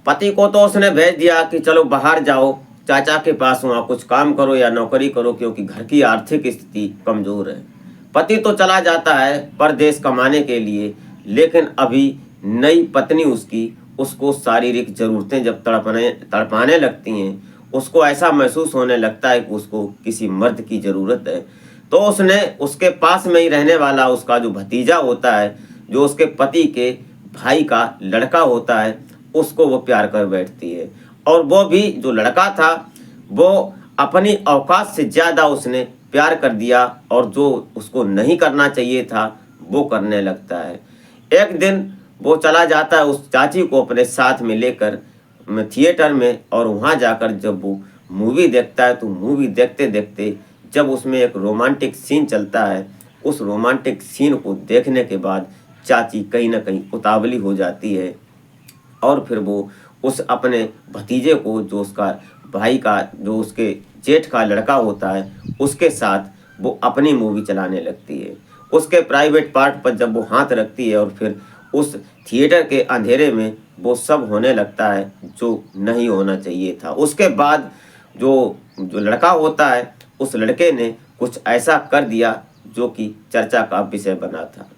पति को तो उसने भेज दिया कि चलो बाहर जाओ चाचा के पास, वहाँ कुछ काम करो या नौकरी करो, क्योंकि घर की आर्थिक स्थिति कमजोर है। पति तो चला जाता है परदेश कमाने के लिए, लेकिन अभी नई पत्नी उसकी उसको शारीरिक जरूरतें जब तड़पाने लगती हैं, उसको ऐसा महसूस होने लगता है कि उसको किसी मर्द की ज़रूरत है। तो उसने उसके पास में ही रहने वाला उसका जो भतीजा होता है, जो उसके पति के भाई का लड़का होता है, उसको वो प्यार कर बैठती है। और वो भी जो लड़का था वो अपनी औकात से ज़्यादा उसने प्यार कर दिया, और जो उसको नहीं करना चाहिए था वो करने लगता है। एक दिन वो चला जाता है उस चाची को अपने साथ में लेकर थिएटर में, और वहाँ जाकर जब वो मूवी देखता है तो मूवी देखते देखते जब उसमें एक रोमांटिक सीन चलता है, उस रोमांटिक सीन को देखने के बाद चाची कहीं ना कहीं उतावली हो जाती है, और फिर वो उस अपने भतीजे को, जो उसका भाई का, जो उसके जेठ का लड़का होता है, उसके साथ वो अपनी मूवी चलाने लगती है। उसके प्राइवेट पार्ट पर जब वो हाथ रखती है, और फिर उस थिएटर के अंधेरे में वो सब होने लगता है जो नहीं होना चाहिए था। उसके बाद जो जो लड़का होता है, उस लड़के ने कुछ ऐसा कर दिया जो कि चर्चा का विषय बना था।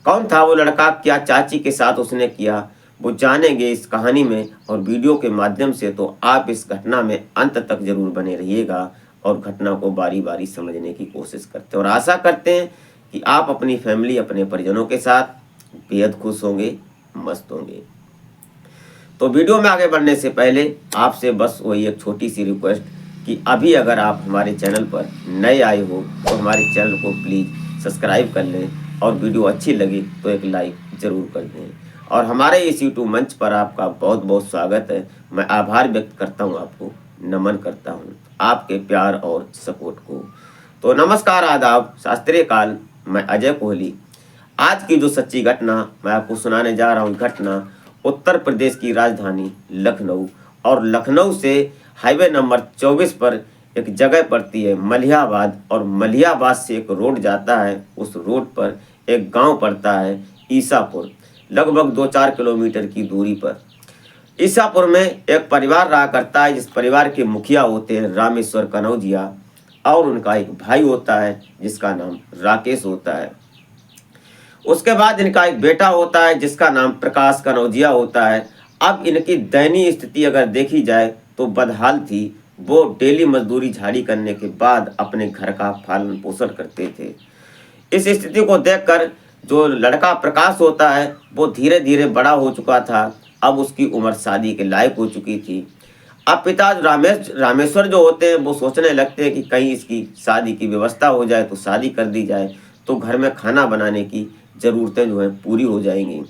कौन था वो लड़का, क्या चाची के साथ उसने किया, वो जानेंगे इस कहानी में और वीडियो के माध्यम से। तो आप इस घटना में अंत तक जरूर बने रहिएगा और घटना को बारी बारी समझने की कोशिश करते हैं, और आशा करते हैं कि आप अपनी फैमिली, अपने परिजनों के साथ बेहद खुश होंगे, मस्त होंगे। तो वीडियो में आगे बढ़ने से पहले आपसे बस वही एक छोटी सी रिक्वेस्ट कि अभी अगर आप हमारे चैनल पर नए आए हो तो हमारे चैनल को प्लीज़ सब्सक्राइब कर लें, और वीडियो अच्छी लगी तो एक लाइक ज़रूर कर दें। और हमारे इस यूट्यूब मंच पर आपका बहुत बहुत स्वागत है। मैं आभार व्यक्त करता हूँ, आपको नमन करता हूँ आपके प्यार और सपोर्ट को। तो नमस्कार, आदाब, शास्त्रीय काल। मैं अजय कोहली। आज की जो सच्ची घटना मैं आपको सुनाने जा रहा हूँ, घटना उत्तर प्रदेश की राजधानी लखनऊ, और लखनऊ से हाईवे नंबर 24 पर एक जगह पड़ती है मलिहाबाद, और मलिहाबाद से एक रोड जाता है। उस रोड पर एक गांव पड़ता है ईसापुर, लगभग 2-4 किलोमीटर की दूरी पर। ईसापुर में एक परिवार रहा करता है, जिस परिवार के मुखिया होते हैं रामेश्वर कनौजिया, और उनका एक भाई होता है जिसका नाम राकेश होता है। उसके बाद इनका एक बेटा होता है जिसका नाम प्रकाश कनौजिया होता है। अब इनकी दयनीय स्थिति अगर देखी जाए तो बदहाल थी। वो डेली मजदूरी झाड़ी करने के बाद अपने घर का पालन पोषण करते थे। इस स्थिति को देखकर जो लड़का प्रकाश होता है वो धीरे धीरे बड़ा हो चुका था। अब उसकी उम्र शादी के लायक हो चुकी थी। अब पिता रामेश्वर जो होते हैं वो सोचने लगते हैं कि कहीं इसकी शादी की व्यवस्था हो जाए, तो शादी कर दी जाए, तो घर में खाना बनाने की ज़रूरतें जो है पूरी हो जाएंगी।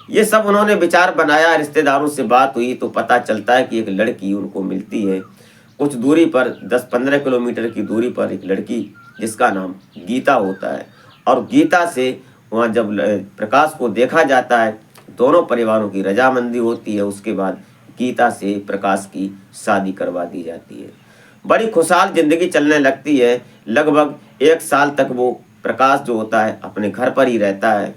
ये सब उन्होंने विचार बनाया। रिश्तेदारों से बात हुई तो पता चलता है कि एक लड़की उनको मिलती है कुछ दूरी पर, 10-15 किलोमीटर की दूरी पर एक लड़की जिसका नाम गीता होता है। और गीता से वहाँ जब प्रकाश को देखा जाता है, दोनों परिवारों की रजामंदी होती है। उसके बाद गीता से प्रकाश की शादी करवा दी जाती है। बड़ी खुशहाल जिंदगी चलने लगती है। लगभग 1 साल तक वो प्रकाश जो होता है अपने घर पर ही रहता है,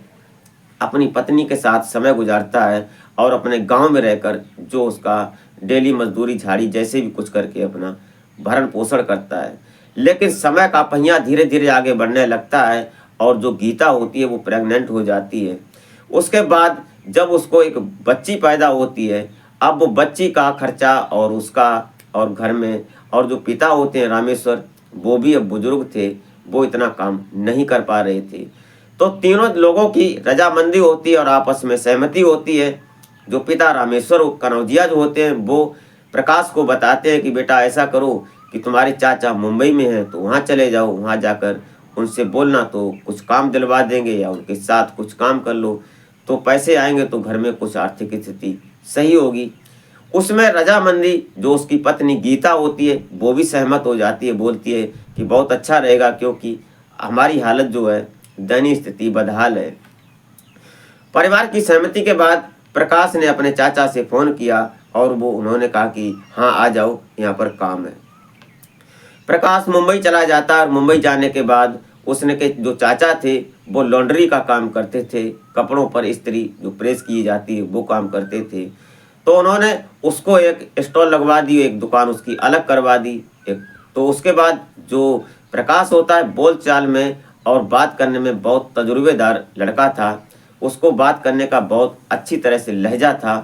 अपनी पत्नी के साथ समय गुजारता है, और अपने गांव में रहकर जो उसका डेली मजदूरी झाड़ी जैसे भी कुछ करके अपना भरण पोषण करता है। लेकिन समय का पहिया धीरे धीरे आगे बढ़ने लगता है, और जो गीता होती है वो प्रेग्नेंट हो जाती है। उसके बाद जब उसको एक बच्ची पैदा होती है, अब वो बच्ची का खर्चा और उसका, और घर में, और जो पिता होते हैं रामेश्वर, वो भी अब बुजुर्ग थे, वो इतना काम नहीं कर पा रहे थे। तो तीनों लोगों की रजामंदी होती है और आपस में सहमति होती है। जो पिता रामेश्वर कनौजिया जो होते हैं वो प्रकाश को बताते हैं कि बेटा ऐसा करो कि तुम्हारे चाचा मुंबई में हैं तो वहाँ चले जाओ, वहाँ जाकर उनसे बोलना तो कुछ काम दिलवा देंगे, या उनके साथ कुछ काम कर लो तो पैसे आएंगे, तो घर में कुछ आर्थिक स्थिति सही होगी। उसमें रजामंदी जो उसकी पत्नी गीता होती है वो भी सहमत हो जाती है, बोलती है कि बहुत अच्छा रहेगा, क्योंकि हमारी हालत जो है दयनीय स्थिति बदहाल है। परिवार की सहमति के बाद प्रकाश ने अपने चाचा से फ़ोन किया, और वो उन्होंने कहा कि हाँ आ जाओ, यहाँ पर काम है। प्रकाश मुंबई चला जाता, और मुंबई जाने के बाद उसने के जो चाचा थे वो लॉन्ड्री का काम करते थे, कपड़ों पर इस्त्री जो प्रेस की जाती है वो काम करते थे। तो उन्होंने उसको एक स्टॉल लगवा दी, एक दुकान उसकी अलग करवा दी। एक तो उसके बाद जो प्रकाश होता है बोल चाल में और बात करने में बहुत तजुर्बेदार लड़का था, उसको बात करने का बहुत अच्छी तरह से लहजा था।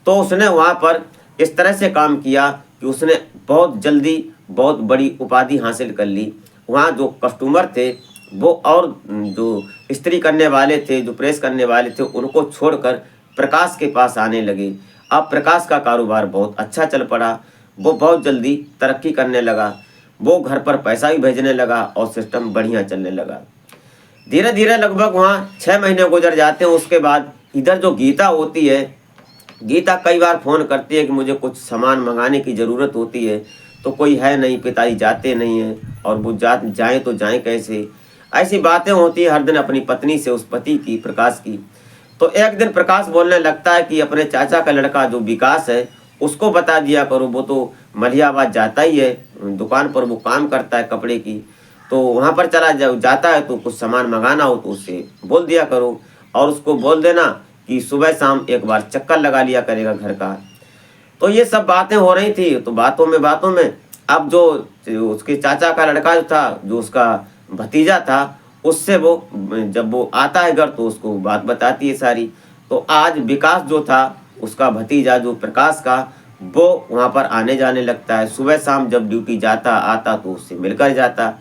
तो उसने वहाँ पर इस तरह से काम किया कि उसने बहुत जल्दी बहुत बड़ी उपाधि हासिल कर ली। वहाँ जो कस्टमर थे वो और जो इस्त्री करने वाले थे, जो प्रेस करने वाले थे, उनको छोड़कर प्रकाश के पास आने लगे। अब प्रकाश का कारोबार बहुत अच्छा चल पड़ा, वो बहुत जल्दी तरक्की करने लगा, वो घर पर पैसा भी भेजने लगा और सिस्टम बढ़िया चलने लगा। धीरे धीरे लगभग वहाँ 6 महीने गुजर जाते हैं। उसके बाद इधर जो गीता होती है, गीता कई बार फ़ोन करती है कि मुझे कुछ सामान मंगाने की ज़रूरत होती है, तो कोई है नहीं, पिताजी जाते नहीं हैं और वो जाएँ तो जाएँ कैसे। ऐसी बातें होती है हर दिन अपनी पत्नी से, उस पति की, प्रकाश की। तो एक दिन प्रकाश बोलने लगता है कि अपने चाचा का लड़का जो विकास है उसको बता दिया करो, वो तो मलिहाबाद जाता ही है, दुकान पर वो काम करता है कपड़े की, तो वहाँ पर जाता है, तो कुछ सामान मंगाना हो तो उससे बोल दिया करो और उसको बोल देना कि सुबह शाम एक बार चक्कर लगा लिया करेगा घर का। तो ये सब बातें हो रही थी। तो बातों में अब जो उसके चाचा का लड़का जो था, जो उसका भतीजा था, उससे वो जब वो आता है घर तो उसको बात बताती है सारी। तो आज विकास जो था, उसका भतीजा जो प्रकाश का, वो वहाँ पर आने जाने लगता है। सुबह शाम जब ड्यूटी जाता आता तो उससे मिलकर जाता,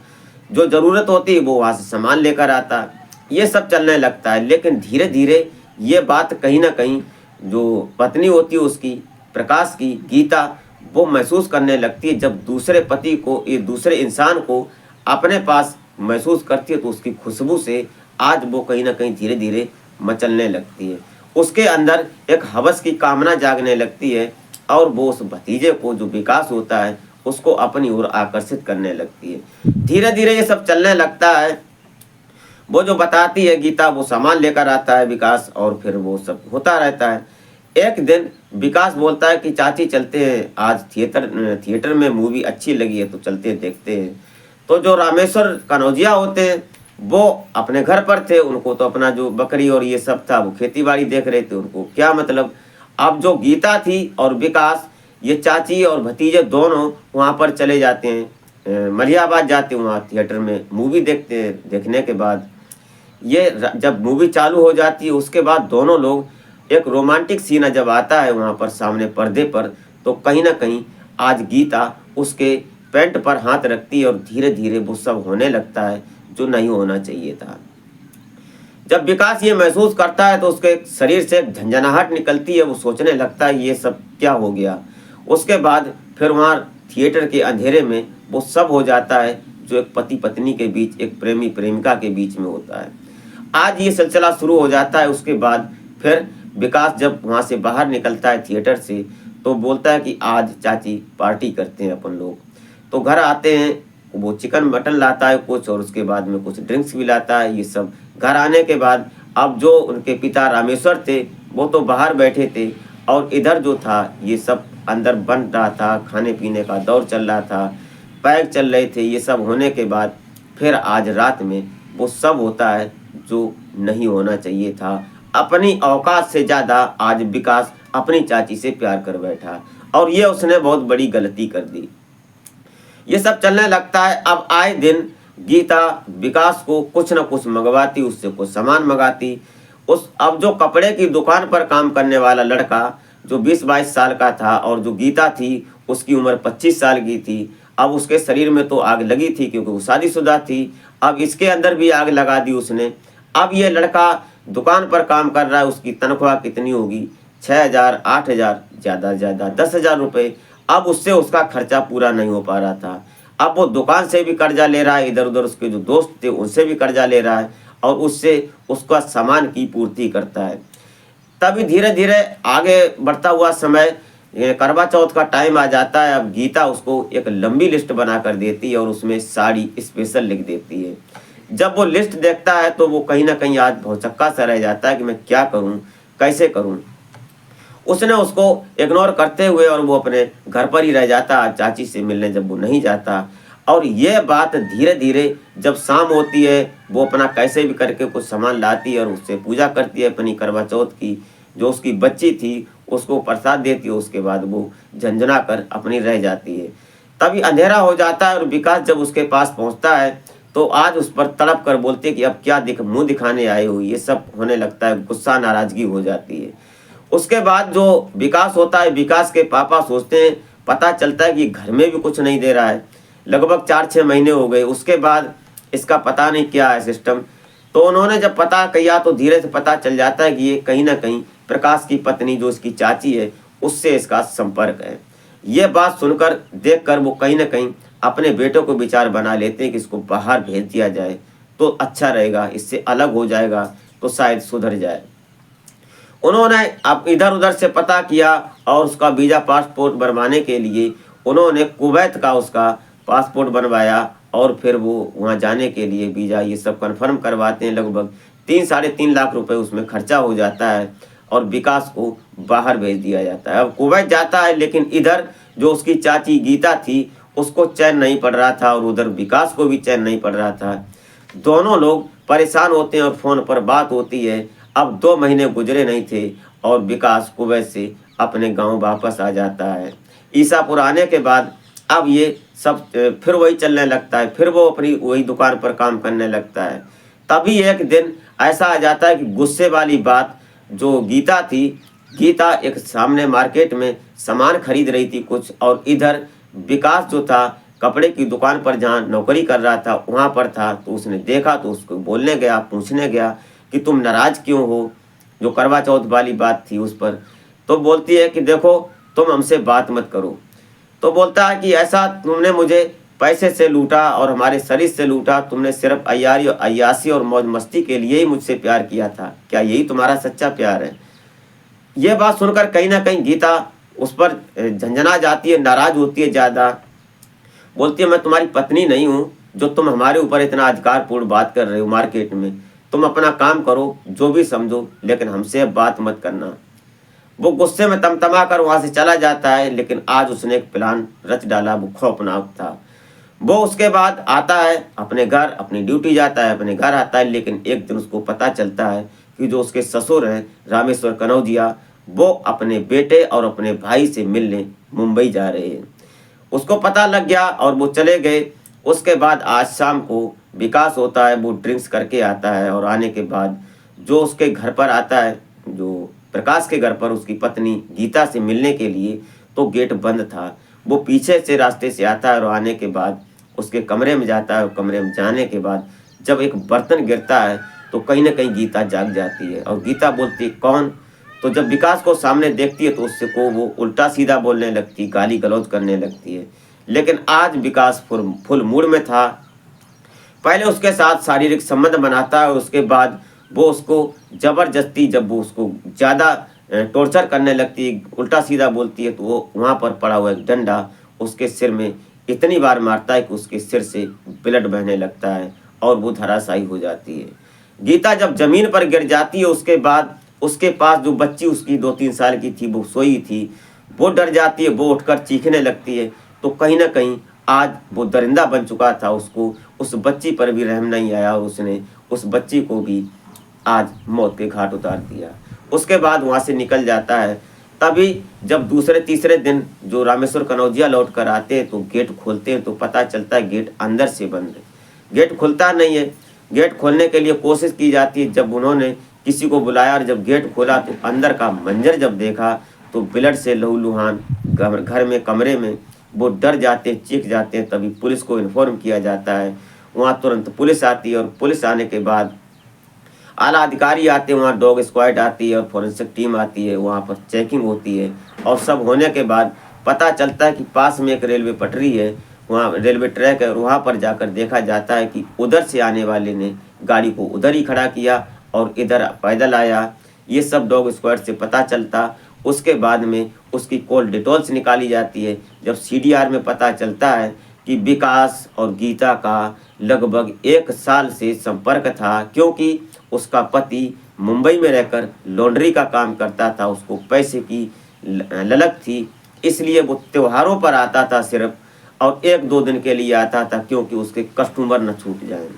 जो ज़रूरत होती है वो वहाँ से सामान लेकर आता। ये सब चलने लगता है। लेकिन धीरे धीरे ये बात कहीं ना कहीं जो पत्नी होती है उसकी, प्रकाश की, गीता, वो महसूस करने लगती है। जब दूसरे पति को, ये दूसरे इंसान को अपने पास महसूस करती है तो उसकी खुशबू से आज वो कहीं ना कहीं धीरे धीरे मचलने लगती है। उसके अंदर एक हवस की कामना जागने लगती है और वो उस भतीजे को, जो विकास होता है, उसको अपनी ओर आकर्षित करने लगती है। धीरे धीरे ये सब चलने लगता है। वो जो बताती है गीता, वो सामान लेकर आता है विकास और फिर वो सब होता रहता है। एक दिन विकास बोलता है कि चाची चलते हैं, आज थिएटर में मूवी अच्छी लगी है तो चलते हैं, देखते हैं। तो जो रामेश्वर कनौजिया होते हैं वो अपने घर पर थे, उनको तो अपना जो बकरी और ये सब था वो खेती बाड़ी देख रहे थे, उनको क्या मतलब। अब जो गीता थी और विकास, ये चाची और भतीजे दोनों वहाँ पर चले जाते हैं, मलिहाबाद जाते हैं, वहाँ थिएटर में मूवी देखते हैं। देखने के बाद जब मूवी चालू हो जाती है उसके बाद दोनों लोग, एक रोमांटिक सीन जब आता है वहाँ पर सामने पर्दे पर, तो कहीं ना कहीं आज गीता उसके पैंट पर हाथ रखती है और धीरे धीरे वो सब होने लगता है जो नहीं होना चाहिए था। जब विकास ये महसूस करता है तो उसके शरीर से एक झंझनाहट निकलती है, वो सोचने लगता है ये सब क्या हो गया। उसके बाद फिर वहाँ थिएटर के अंधेरे में वो सब हो जाता है जो एक पति पत्नी के बीच, एक प्रेमी प्रेमिका के बीच में होता है। आज ये सिलसिला शुरू हो जाता है। उसके बाद फिर विकास जब वहाँ से बाहर निकलता है थिएटर से, तो बोलता है कि आज चाची पार्टी करते हैं अपन लोग। तो घर आते हैं, वो चिकन मटन लाता है कुछ और उसके बाद में कुछ ड्रिंक्स भी लाता है। ये सब घर आने के बाद अब जो उनके पिता रामेश्वर थे वो तो बाहर बैठे थे और इधर जो था ये सब अंदर बन रहा था, खाने पीने का दौर चल रहा था, पैक चल रहे थे। ये सब होने के बाद फिर आज रात में वो सब होता है जो नहीं होना चाहिए था। अपनी औकात से ज़्यादा आज विकास अपनी चाची से प्यार कर बैठा और ये उसने बहुत बड़ी गलती कर दी। ये सब चलने लगता है। अब आए दिन गीता विकास को कुछ न कुछ मंगवाती, उससे कुछ सामान मंगाती। अब जो कपड़े की दुकान पर काम करने वाला लड़का जो 20-22 साल का था और जो गीता थी उसकी उम्र 25 साल की थी, अब उसके शरीर में तो आग लगी थी क्योंकि वो शादीशुदा थी। अब इसके अंदर भी आग लगा दी उसने। अब ये लड़का दुकान पर काम कर रहा है, उसकी तनख्वाह कितनी होगी, 6,000, 8,000, ज़्यादा से ज़्यादा 10,000 रुपये। अब उससे उसका खर्चा पूरा नहीं हो पा रहा था। अब वो दुकान से भी कर्जा ले रहा है, इधर उधर उसके जो दोस्त थे उनसे भी कर्जा ले रहा है और उससे उसका सामान की पूर्ति करता है। तभी धीरे धीरे आगे बढ़ता हुआ समय, करवा चौथ का टाइम आ जाता है। अब गीता उसको एक लंबी लिस्ट बना कर देती है और उसमें साड़ी स्पेशल लिख देती है। जब वो लिस्ट देखता है तो वो कहीं ना कहीं आज भौचक्का सा रह जाता है कि मैं क्या करूं, कैसे करूं। उसने उसको इग्नोर करते हुए और वो अपने घर पर ही रह जाता, चाची से मिलने जब वो नहीं जाता। और ये बात धीरे धीरे जब शाम होती है, वो अपना कैसे भी करके कुछ सामान लाती है और उससे पूजा करती है अपनी करवा चौथ की। जो उसकी बच्ची थी उसको प्रसाद देती है, उसके बाद वो झंझना कर अपनी रह जाती है। तभी अंधेरा हो जाता है और विकास जब उसके पास पहुंचता है तो आज उस पर तड़प कर बोलते कि अब क्या मुंह दिखाने आए हो, ये सब होने लगता है, गुस्सा नाराजगी हो जाती है। उसके बाद जो विकास होता है, विकास के पापा सोचते हैं, पता चलता है कि घर में भी कुछ नहीं दे रहा है, लगभग 4-6 महीने हो गए, उसके बाद इसका पता नहीं क्या है सिस्टम। तो उन्होंने जब पता किया तो धीरे से पता चल जाता है कि ये कहीं ना कहीं प्रकाश की पत्नी जो इसकी चाची है उससे इसका संपर्क है। ये बात सुनकर देखकर वो कहीं ना कहीं अपने बेटों को विचार बना लेते हैं कि इसको बाहर भेज दिया जाए तो अच्छा रहेगा, इससे अलग हो जाएगा तो शायद सुधर जाए। उन्होंने अब इधर उधर से पता किया और उसका वीज़ा पासपोर्ट बनवाने के लिए उन्होंने कुवैत का उसका पासपोर्ट बनवाया और फिर वो वहाँ जाने के लिए वीज़ा ये सब कन्फर्म करवाते हैं। लगभग 3-3.5 लाख रुपए उसमें खर्चा हो जाता है और विकास को बाहर भेज दिया जाता है। अब कुवैत जाता है, लेकिन इधर जो उसकी चाची गीता थी उसको चैन नहीं पड़ रहा था और उधर विकास को भी चैन नहीं पड़ रहा था। दोनों लोग परेशान होते हैं और फ़ोन पर बात होती है। अब 2 महीने गुजरे नहीं थे और विकास कुवैत से अपने गांव वापस आ जाता है। ईसापुर आने के बाद अब ये सब फिर वही चलने लगता है, फिर वो अपनी वही दुकान पर काम करने लगता है। तभी एक दिन ऐसा आ जाता है कि गुस्से वाली बात, जो गीता थी, गीता एक सामने मार्केट में सामान खरीद रही थी कुछ, और इधर विकास जो था कपड़े की दुकान पर जहाँ नौकरी कर रहा था वहाँ पर था। तो उसने देखा तो उसको बोलने गया, पूछने गया कि तुम नाराज़ क्यों हो, जो करवा चौथ वाली बात थी उस पर। तो बोलती है कि देखो तुम हमसे बात मत करो। तो बोलता है कि ऐसा तुमने मुझे पैसे से लूटा और हमारे शरीर से लूटा, तुमने सिर्फ अय्यारी और अय्यासी और मौज मस्ती के लिए ही मुझसे प्यार किया था, क्या यही तुम्हारा सच्चा प्यार है? ये बात सुनकर कहीं ना कहीं गीता उस पर झंझना जाती है, नाराज होती है ज़्यादा। बोलती है मैं तुम्हारी पत्नी नहीं हूँ जो तुम हमारे ऊपर इतना अधिकारपूर्ण बात कर रहे हो मार्केट में। तुम अपना काम करो, जो भी समझो, लेकिन हमसे अब बात मत करना। वो गुस्से में तमतमा कर वहाँ से चला जाता है, लेकिन आज उसने एक प्लान रच डाला, वो खौफनाक था। वो उसके बाद आता है अपने घर, अपनी ड्यूटी जाता है, अपने घर आता है, लेकिन एक दिन उसको पता चलता है कि जो उसके ससुर हैं रामेश्वर कनौजिया, वो अपने बेटे और अपने भाई से मिलने मुंबई जा रहे हैं। उसको पता लग गया और वो चले गए। उसके बाद आज शाम को विकास होता है, वो ड्रिंक्स करके आता है और आने के बाद जो उसके घर पर आता है, जो प्रकाश के घर पर उसकी पत्नी गीता से मिलने के लिए, तो गेट बंद था। वो पीछे से रास्ते से आता है और आने के बाद उसके कमरे में जाता है और कमरे में जाने के बाद जब एक बर्तन गिरता है तो कहीं ना कहीं गीता जाग जाती है और गीता बोलती है कौन? तो जब विकास को सामने देखती है तो उससे को वो उल्टा सीधा बोलने लगती, गाली गलौज करने लगती है। लेकिन आज विकास फुल मूड में था। पहले उसके साथ शारीरिक संबंध बनाता है और उसके बाद वो उसको ज़बरदस्ती, जब वो उसको ज़्यादा टॉर्चर करने लगती है, उल्टा सीधा बोलती है, तो वो वहाँ पर पड़ा हुआ एक डंडा उसके सिर में इतनी बार मारता है कि उसके सिर से ब्लड बहने लगता है और वो धराशायी हो जाती है। गीता जब ज़मीन पर गिर जाती है उसके बाद उसके पास जो बच्ची उसकी 2-3 साल की थी वो सोई थी, वो डर जाती है, वो उठकर चीखने लगती है। तो कहीं ना कहीं आज वो दरिंदा बन चुका था, उसको उस बच्ची पर भी रहम नहीं आया और उसने उस बच्ची को भी आज मौत के घाट उतार दिया। उसके बाद वहाँ से निकल जाता है। तभी जब दूसरे तीसरे दिन जो रामेश्वर कनौजिया लौट कर आते हैं तो गेट खोलते हैं तो पता चलता है गेट अंदर से बंद है, गेट खुलता नहीं है। गेट खोलने के लिए कोशिश की जाती है, जब उन्होंने किसी को बुलाया और जब गेट खोला तो अंदर का मंजर जब देखा तो ब्लड से लहूलुहान घर में, कमरे में, वो डर जाते, चीख जाते हैं। तभी पुलिस को इन्फॉर्म किया जाता है। वहाँ तुरंत पुलिस आती है और पुलिस आने के बाद आला अधिकारी आते हैं, वहाँ डॉग स्क्वाड आती है और फॉरेंसिक टीम आती है, वहाँ पर चेकिंग होती है और सब होने के बाद पता चलता है कि पास में एक रेलवे पटरी है, वहाँ रेलवे ट्रैक है और वहाँ पर जाकर देखा जाता है कि उधर से आने वाले ने गाड़ी को उधर ही खड़ा किया और इधर पैदल आया। ये सब डॉग स्क्वाड से पता चलता। उसके बाद में उसकी कॉल डिटेल्स निकाली जाती है। जब CDR में पता चलता है कि विकास और गीता का लगभग 1 साल से संपर्क था, क्योंकि उसका पति मुंबई में रहकर लॉन्ड्री का काम करता था, उसको पैसे की ललक थी, इसलिए वो त्योहारों पर आता था सिर्फ, और 1-2 दिन के लिए आता था क्योंकि उसके कस्टमर न छूट जाएं,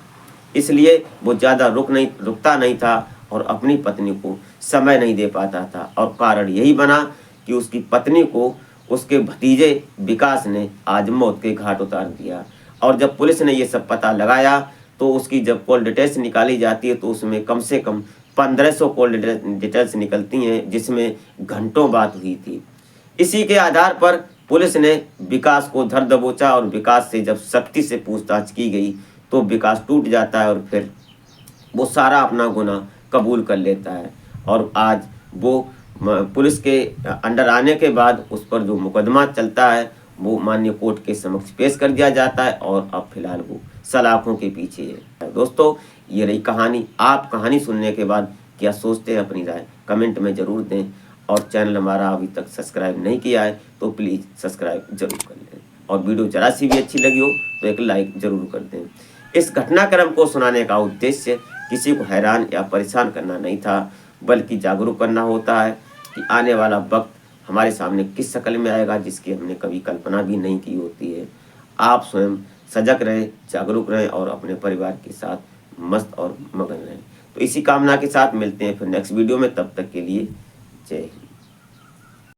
इसलिए वो ज़्यादा रुकता नहीं था और अपनी पत्नी को समय नहीं दे पाता था, और कारण यही बना कि उसकी पत्नी को उसके भतीजे विकास ने आज मौत के घाट उतार दिया। और जब पुलिस ने ये सब पता लगाया तो उसकी जब कॉल डिटेल्स निकाली जाती है तो उसमें कम से कम 1500 कॉल डिटेल्स निकलती हैं, जिसमें घंटों बात हुई थी। इसी के आधार पर पुलिस ने विकास को धर दबोचा, और विकास से जब सख्ती से पूछताछ की गई तो विकास टूट जाता है और फिर वो सारा अपना गुनाह कबूल कर लेता है। और आज वो पुलिस के अंडर आने के बाद उस पर जो मुकदमा चलता है वो माननीय कोर्ट के समक्ष पेश कर दिया जाता है, और अब फिलहाल वो सलाखों के पीछे है। दोस्तों, ये रही कहानी। आप कहानी सुनने के बाद क्या सोचते हैं, अपनी राय कमेंट में ज़रूर दें। और चैनल हमारा अभी तक सब्सक्राइब नहीं किया है तो प्लीज़ सब्सक्राइब जरूर कर लें, और वीडियो जरा सी भी अच्छी लगी हो तो एक लाइक जरूर कर दें। इस घटनाक्रम को सुनाने का उद्देश्य किसी को हैरान या परेशान करना नहीं था, बल्कि जागरूक करना होता है कि आने वाला वक्त हमारे सामने किस शक्ल में आएगा, जिसकी हमने कभी कल्पना भी नहीं की होती है। आप स्वयं सजग रहें, जागरूक रहें और अपने परिवार के साथ मस्त और मगन रहें। तो इसी कामना के साथ मिलते हैं फिर नेक्स्ट वीडियो में। तब तक के लिए जय हिंद।